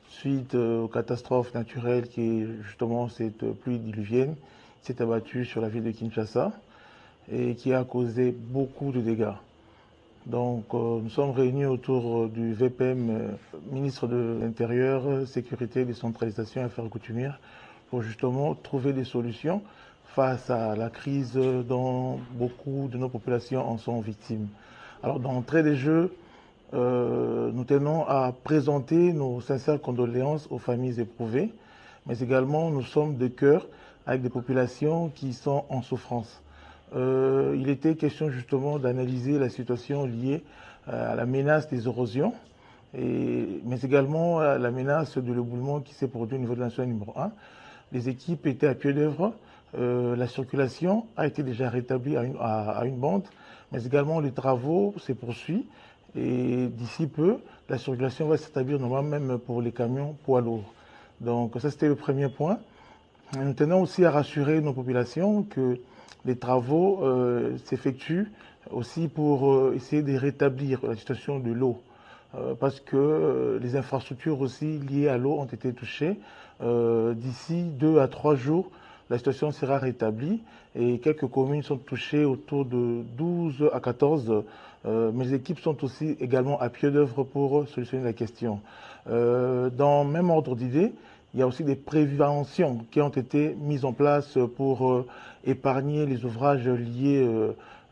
Suite aux catastrophes naturelles qui est justement cette pluie diluvienne qui s'est abattue sur la ville de Kinshasa et qui a causé beaucoup de dégâts. Donc nous sommes réunis autour du VPM, ministre de l'Intérieur, Sécurité, Décentralisation et Affaires coutumières, pour justement trouver des solutions face à la crise dont beaucoup de nos populations en sont victimes. Alors d'entrée des jeux, nous tenons à présenter nos sincères condoléances aux familles éprouvées, mais également nous sommes de cœur avec des populations qui sont en souffrance. Il était question justement d'analyser la situation liée à la menace des érosions, mais également à la menace de l'éboulement qui s'est produit au niveau de la nationale numéro 1. Les équipes étaient à pied d'œuvre, la circulation a été déjà rétablie à une bande, mais également les travaux se poursuivent. Et d'ici peu, la circulation va s'établir normalement même pour les camions poids lourds. Donc ça, c'était le premier point. Nous tenons aussi à rassurer nos populations que les travaux s'effectuent aussi pour essayer de rétablir la situation de l'eau. Parce que les infrastructures aussi liées à l'eau ont été touchées. D'ici 2 à 3 jours, la situation sera rétablie et quelques communes sont touchées autour de 12 à 14. Mais les équipes sont aussi également à pied d'œuvre pour solutionner la question. Dans le même ordre d'idée, il y a aussi des préventions qui ont été mises en place pour épargner les ouvrages liés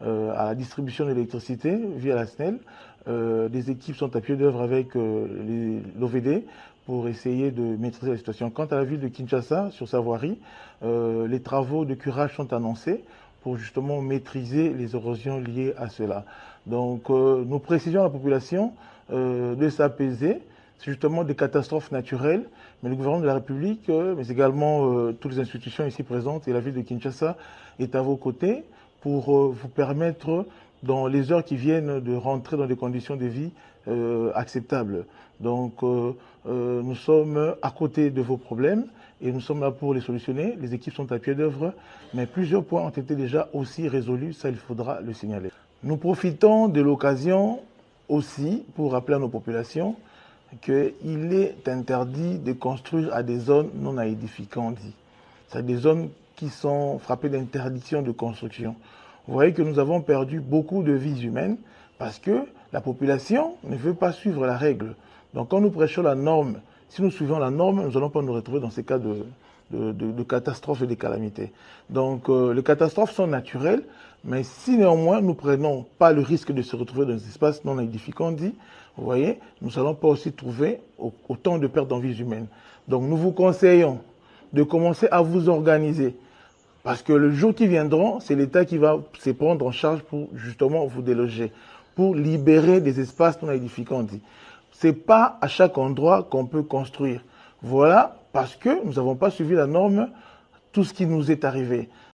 à la distribution d'électricité via la SNEL. Des équipes sont à pied d'œuvre avec l'OVD pour essayer de maîtriser la situation. Quant à la ville de Kinshasa, sur sa voirie, les travaux de curage sont annoncés pour justement maîtriser les érosions liées à cela. Donc nous précisons à la population de s'apaiser. C'est justement des catastrophes naturelles, mais le gouvernement de la République, mais également toutes les institutions ici présentes et la ville de Kinshasa est à vos côtés pour vous permettre, dans les heures qui viennent, de rentrer dans des conditions de vie acceptables. Donc nous sommes à côté de vos problèmes et nous sommes là pour les solutionner. Les équipes sont à pied d'œuvre, mais plusieurs points ont été déjà aussi résolus, ça il faudra le signaler. Nous profitons de l'occasion aussi pour rappeler à nos populations qu'il est interdit de construire à des zones non aedificantes. C'est des zones qui sont frappées d'interdiction de construction. Vous voyez que nous avons perdu beaucoup de vies humaines parce que la population ne veut pas suivre la règle. Donc quand nous prêchons la norme, si nous suivons la norme, nous n'allons pas nous retrouver dans ces cas de catastrophes et de calamités. Donc les catastrophes sont naturelles, mais si néanmoins nous ne prenons pas le risque de se retrouver dans des espaces non aedificants, vous voyez, nous n'allons pas aussi trouver autant de pertes en vies humaines. Donc nous vous conseillons de commencer à vous organiser. Parce que le jour qui viendra, c'est l'État qui va se prendre en charge pour justement vous déloger, pour libérer des espaces non aedificants. Ce n'est pas à chaque endroit qu'on peut construire. Voilà, parce que nous n'avons pas suivi la norme, tout ce qui nous est arrivé.